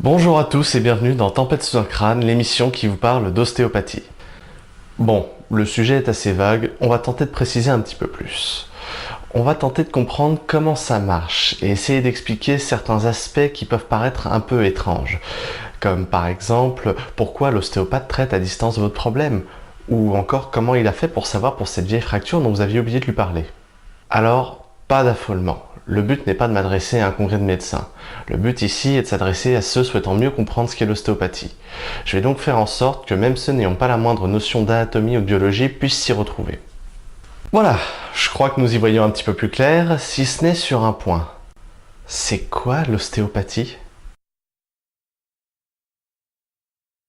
Bonjour à tous et bienvenue dans Tempête sous un crâne, l'émission qui vous parle d'ostéopathie. Bon, le sujet est assez vague, on va tenter de préciser un petit peu plus. On va tenter de comprendre comment ça marche et essayer d'expliquer certains aspects qui peuvent paraître un peu étranges. Comme par exemple, pourquoi l'ostéopathe traite à distance votre problème, ou encore comment il a fait pour savoir pour cette vieille fracture dont vous aviez oublié de lui parler. Alors, pas d'affolement. Le but n'est pas de m'adresser à un congrès de médecins. Le but ici est de s'adresser à ceux souhaitant mieux comprendre ce qu'est l'ostéopathie. Je vais donc faire en sorte que même ceux n'ayant pas la moindre notion d'anatomie ou de biologie puissent s'y retrouver. Voilà, je crois que nous y voyons un petit peu plus clair, si ce n'est sur un point. C'est quoi l'ostéopathie ?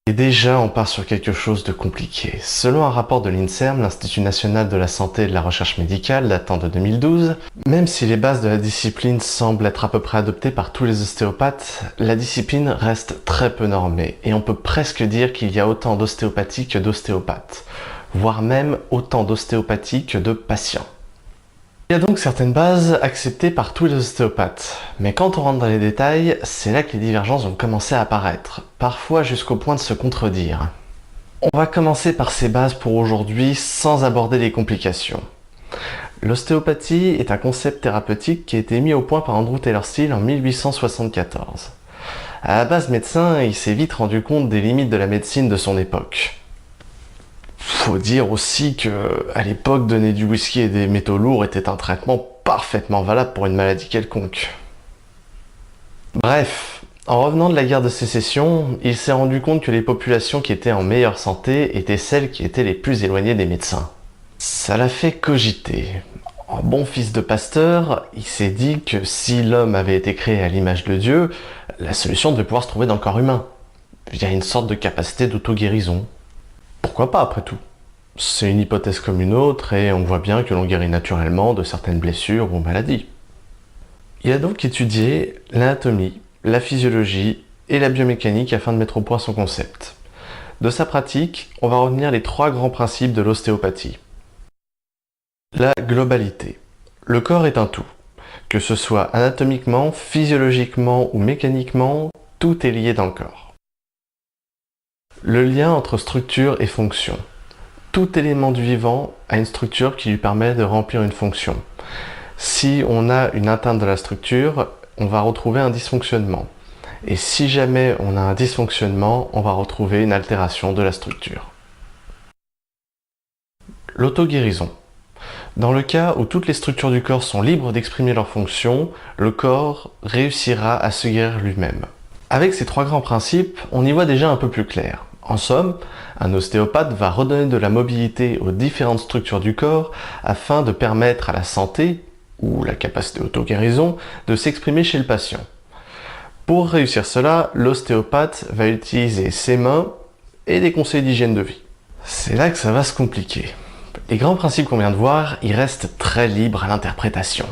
Et déjà, on part sur quelque chose de compliqué. Selon un rapport de l'INSERM, l'Institut National de la Santé et de la Recherche Médicale, datant de 2012, même si les bases de la discipline semblent être à peu près adoptées par tous les ostéopathes, la discipline reste très peu normée, et on peut presque dire qu'il y a autant d'ostéopathie que d'ostéopathes, voire même autant d'ostéopathie que de patients. Il y a donc certaines bases acceptées par tous les ostéopathes, mais quand on rentre dans les détails, c'est là que les divergences vont commencer à apparaître, parfois jusqu'au point de se contredire. On va commencer par ces bases pour aujourd'hui sans aborder les complications. L'ostéopathie est un concept thérapeutique qui a été mis au point par Andrew Taylor Still en 1874. À la base médecin, il s'est vite rendu compte des limites de la médecine de son époque. Faut dire aussi que, à l'époque, donner du whisky et des métaux lourds était un traitement parfaitement valable pour une maladie quelconque. Bref, en revenant de la guerre de sécession, il s'est rendu compte que les populations qui étaient en meilleure santé étaient celles qui étaient les plus éloignées des médecins. Ça l'a fait cogiter. En bon fils de pasteur, il s'est dit que si l'homme avait été créé à l'image de Dieu, la solution devait pouvoir se trouver dans le corps humain, via une sorte de capacité d'auto-guérison. Pourquoi pas après tout ? C'est une hypothèse comme une autre et on voit bien que l'on guérit naturellement de certaines blessures ou maladies. Il a donc étudié l'anatomie, la physiologie et la biomécanique afin de mettre au point son concept. De sa pratique, on va retenir les trois grands principes de l'ostéopathie. La globalité. Le corps est un tout. Que ce soit anatomiquement, physiologiquement ou mécaniquement, tout est lié dans le corps. Le lien entre structure et fonction. Tout élément du vivant a une structure qui lui permet de remplir une fonction. Si on a une atteinte de la structure, on va retrouver un dysfonctionnement. Et si jamais on a un dysfonctionnement, on va retrouver une altération de la structure. L'auto-guérison. Dans le cas où toutes les structures du corps sont libres d'exprimer leurs fonctions, le corps réussira à se guérir lui-même. Avec ces trois grands principes, on y voit déjà un peu plus clair. En somme, un ostéopathe va redonner de la mobilité aux différentes structures du corps afin de permettre à la santé, ou la capacité d'auto-guérison, de s'exprimer chez le patient. Pour réussir cela, l'ostéopathe va utiliser ses mains et des conseils d'hygiène de vie. C'est là que ça va se compliquer. Les grands principes qu'on vient de voir, ils restent très libres à l'interprétation.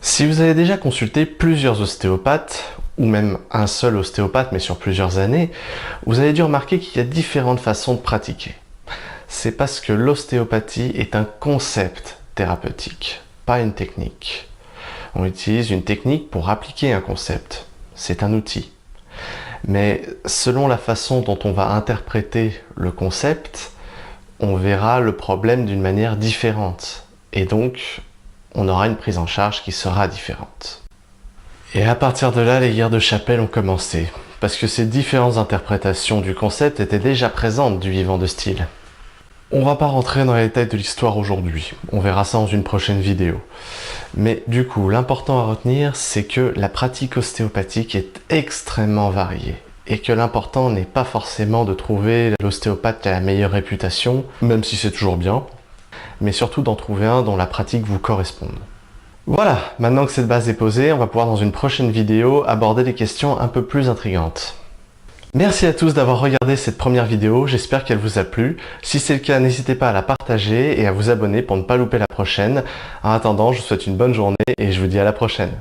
Si vous avez déjà consulté plusieurs ostéopathes, ou même un seul ostéopathe mais sur plusieurs années, vous avez dû remarquer qu'il y a différentes façons de pratiquer. C'est parce que l'ostéopathie est un concept thérapeutique, pas une technique. On utilise une technique pour appliquer un concept. C'est un outil. Mais selon la façon dont on va interpréter le concept, on verra le problème d'une manière différente. Et donc, on aura une prise en charge qui sera différente. Et à partir de là, les guerres de chapelle ont commencé, parce que ces différentes interprétations du concept étaient déjà présentes du vivant de Still. On va pas rentrer dans les détails de l'histoire aujourd'hui, on verra ça dans une prochaine vidéo. Mais du coup, l'important à retenir, c'est que la pratique ostéopathique est extrêmement variée, et que l'important n'est pas forcément de trouver l'ostéopathe qui a la meilleure réputation, même si c'est toujours bien, mais surtout d'en trouver un dont la pratique vous corresponde. Voilà, maintenant que cette base est posée, on va pouvoir dans une prochaine vidéo aborder des questions un peu plus intrigantes. Merci à tous d'avoir regardé cette première vidéo, j'espère qu'elle vous a plu. Si c'est le cas, n'hésitez pas à la partager et à vous abonner pour ne pas louper la prochaine. En attendant, je vous souhaite une bonne journée et je vous dis à la prochaine.